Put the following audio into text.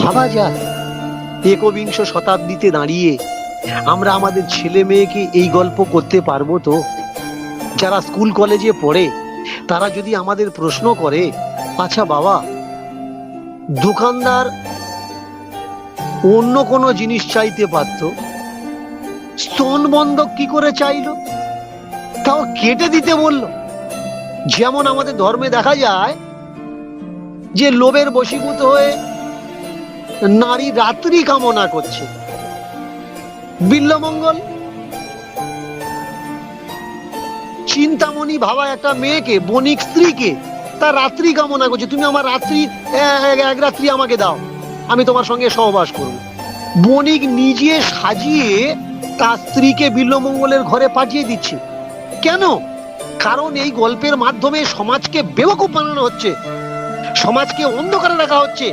ভাবা যায় একবিংশ শতাব্দীতে দাঁড়িয়ে আমরা আমাদের ছেলে মেয়েকে এই গল্প করতে পারবো তো? যারা স্কুল কলেজে পড়ে তারা যদি আমাদের প্রশ্ন করে, আচ্ছা বাবা, দোকানদার অন্য কোনো জিনিস চাইতে পারতো, স্তন বন্ধক কি করে চাইলো? তাও কেটে দিতে বলল। যেমন আমাদের ধর্মে দেখা যায় যে লোভের বশীভূত হয়ে নারী রাত্রি কামনা করছে, বিল্বমঙ্গল চিন্তামণি ভাবা একটা মেয়েকে, বণিক স্ত্রীকে তার রাত্রি কামনা করছে, তুমি আমার রাত্রি এক রাত্রি আমাকে দাও, আমি তোমার সঙ্গে সহবাস করব। বণিক নিজে সাজিয়ে তার স্ত্রীকে বিল্বমঙ্গলের ঘরে পাঠিয়ে দিচ্ছে। কেন? কারণ এই গল্পের মাধ্যমে সমাজকে বেওয়াকুফ বানানো হচ্ছে, সমাজকে অন্ধকারে রাখা হচ্ছে।